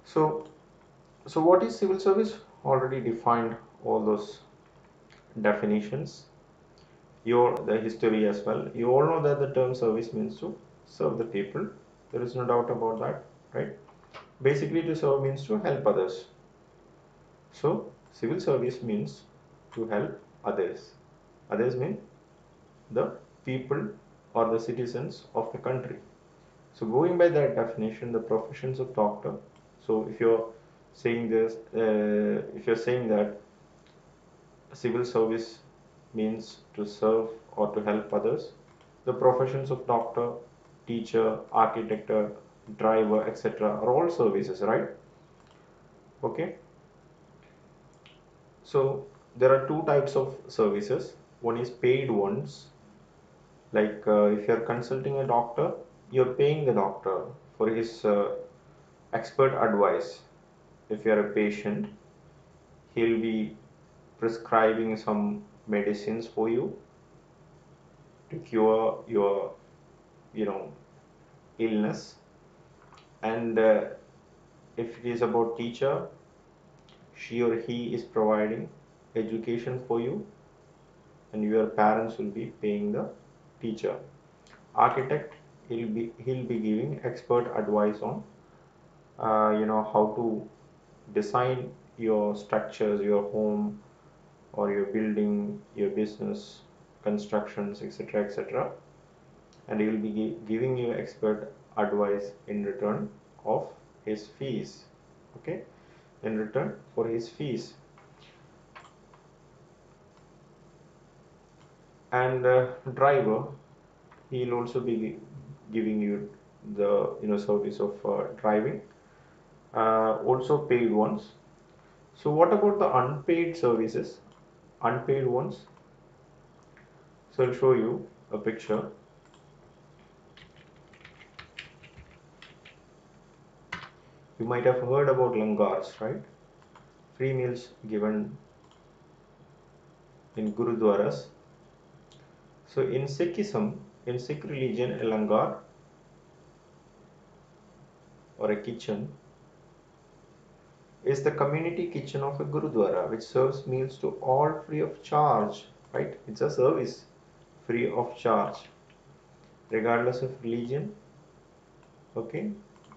So what is civil service? Already defined all those definitions. The history as well. You all know that the term service means to serve the people. There is no doubt about that, right? Basically, to serve means to help others. So civil service means to help others. Others mean the people or the citizens of the country. So going by that definition, the professions of doctor. So if you're saying this, if you're saying that civil service means to serve or to help others, the professions of doctor, teacher, architect, driver, etc. are all services, right? Okay. So there are two types of services. One is paid ones. Like if you're consulting a doctor, you're paying the doctor for his expert advice. If you're a patient, he'll be prescribing some medicines for you to cure your, illness. And if it is about teacher, she or he is providing education for you, and your parents will be paying the teacher. Architect, he'll be giving expert advice on how to design your structures, your home or your building, your business, constructions, etc., etc. And he will be giving you expert advice in return of his fees. Okay, in return for his fees. And driver, he'll also be giving you the service of driving, also paid ones. So what about the unpaid services, unpaid ones? So I'll show you a picture. You might have heard about langars, right? Free meals given in gurudwaras. So in Sikhism, in Sikh religion, a langar or a kitchen is the community kitchen of a gurudwara, which serves meals to all free of charge, right? It's a service free of charge, regardless of religion. Okay,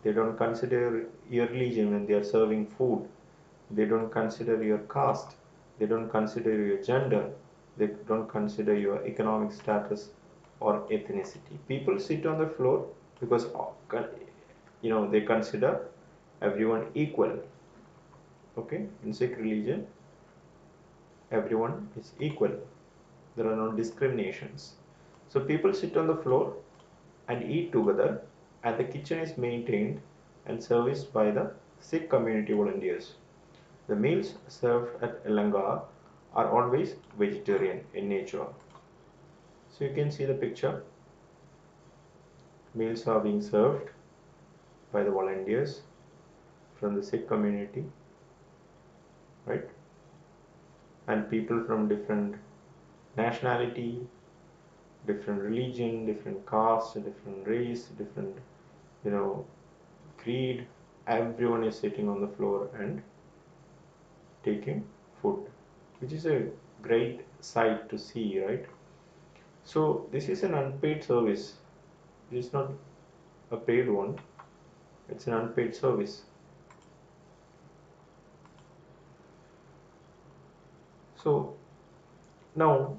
they don't consider your religion when they are serving food. They don't consider your caste. They don't consider your gender. They don't consider your economic status or ethnicity. People sit on the floor because they consider everyone equal. Okay, in Sikh religion, everyone is equal. There are no discriminations. So people sit on the floor and eat together, and the kitchen is maintained and serviced by the Sikh community volunteers. The meals served at Langar are always vegetarian in nature. So you can see the picture. Meals are being served by the volunteers from the Sikh community, right? And people from different nationality, different religion, different caste, different race, different, creed. Everyone is sitting on the floor and taking food, which is a great sight to see, right? So this is an unpaid service. It is not a paid one. It's an unpaid service. So now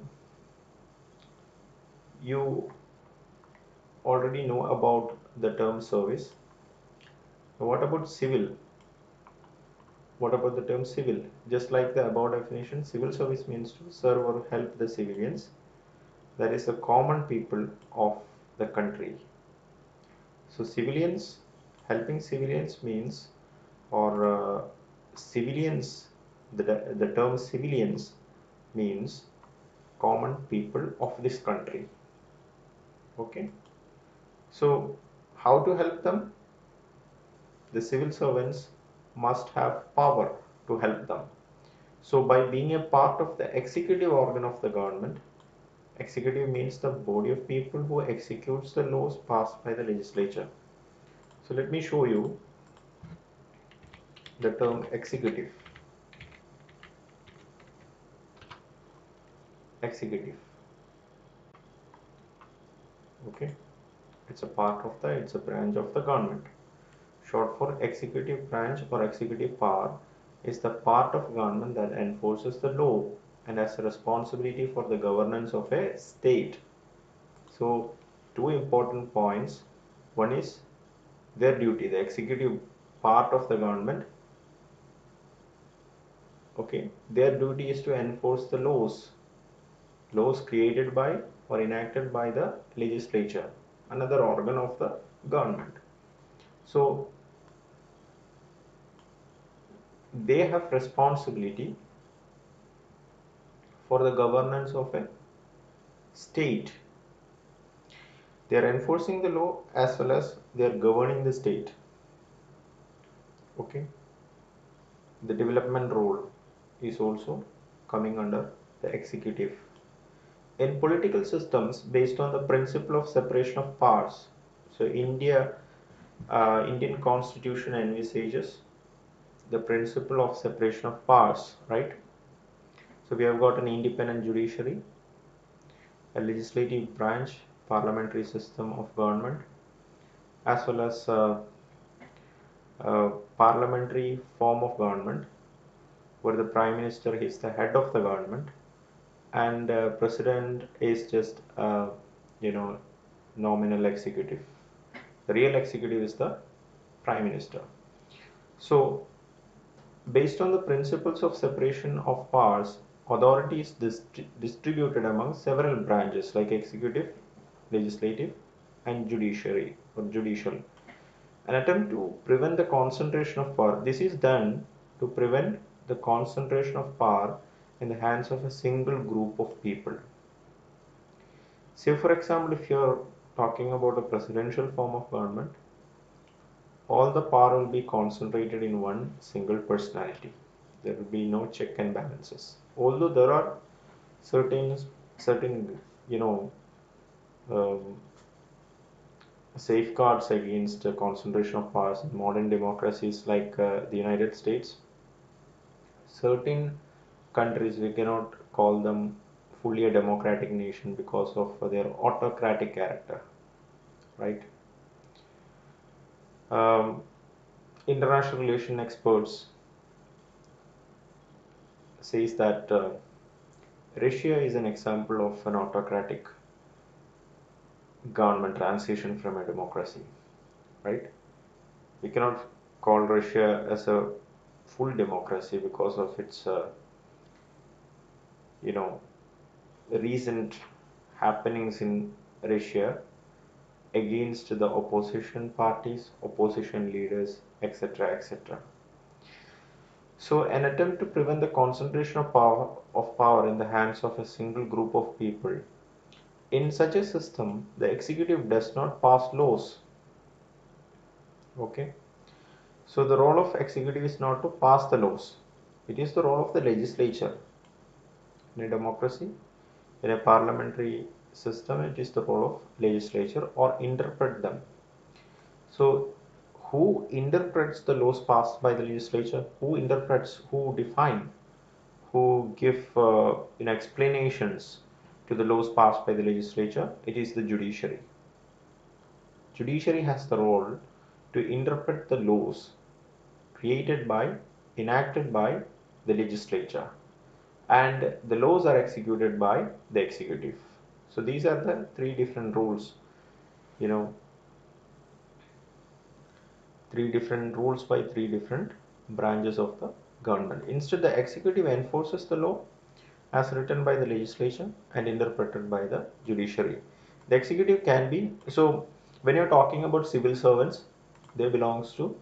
you already know about the term service. What about civil? What about the term civil? Just like the above definition, civil service means to serve or help the civilians, that is the common people of the country. So civilians, helping civilians means, or civilians, the term civilians means common people of this country. Okay, so how to help them? The civil servants must have power to help them. So by being a part of the executive organ of the government, executive means the body of people who executes the laws passed by the legislature. So let me show you the term executive. Executive. Okay, it's a part of the, it's a branch of the government. Short for executive branch or executive power is the part of government that enforces the law and has a responsibility for the governance of a state. So, two important points. One is their duty, the executive part of the government. Okay, their duty is to enforce the laws created by or enacted by the legislature, another organ of the government. So they have responsibility for the governance of a state. They are enforcing the law as well as they are governing the state. Okay, the development role is also coming under the executive. In political systems based on the principle of separation of powers, so Indian constitution envisages the principle of separation of powers, right? So we have got an independent judiciary, a legislative branch, parliamentary system of government, as well as a parliamentary form of government where the prime minister is the head of the government and president is just nominal executive. The real executive is the prime minister. So based on the principles of separation of powers, authority is distributed among several branches like executive, legislative, and judiciary or judicial. An attempt to prevent the concentration of power. This is done to prevent the concentration of power in the hands of a single group of people. Say, for example, if you're talking about a presidential form of government, all the power will be concentrated in one single personality. There will be no check and balances. Although there are certain you know um, safeguards against concentration of powers in modern democracies like the United States. Certain countries we cannot call them fully a democratic nation because of their autocratic character, right? Um, international relation experts says that Russia is an example of an autocratic government transition from a democracy, right? We cannot call Russia as a full democracy because of its, you know, recent happenings in Russia against the opposition parties, opposition leaders, etc., etc. So, an attempt to prevent the concentration of power in the hands of a single group of people. In such a system, the executive does not pass laws. Okay. So, the role of executive is not to pass the laws. It is the role of the legislature. In a democracy, in a parliamentary system, it is the role of legislature or interpret them. So, who interprets the laws passed by the legislature? Who interprets? Who define? Who give explanations to the laws passed by the legislature? It is the judiciary. Judiciary has the role to interpret the laws created by, enacted by the legislature, and the laws are executed by the executive. So these are the three different rules, you know, three different rules by three different branches of the government. Instead, the executive enforces the law as written by the legislature and interpreted by the judiciary. The executive can be, so when you're talking about civil servants, they belongs to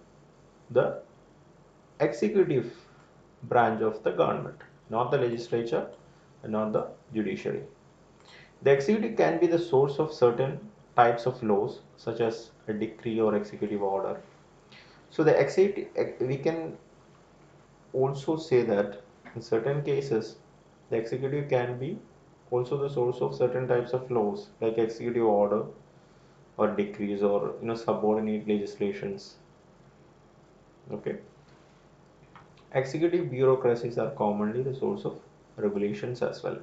the executive branch of the government, not the legislature and not the judiciary. The executive can be the source of certain types of laws such as a decree or executive order. So the executive, we can also say that in certain cases the executive can be also the source of certain types of laws like executive order or decrees or subordinate legislations. Okay, Executive bureaucracies are commonly the source of regulations as well.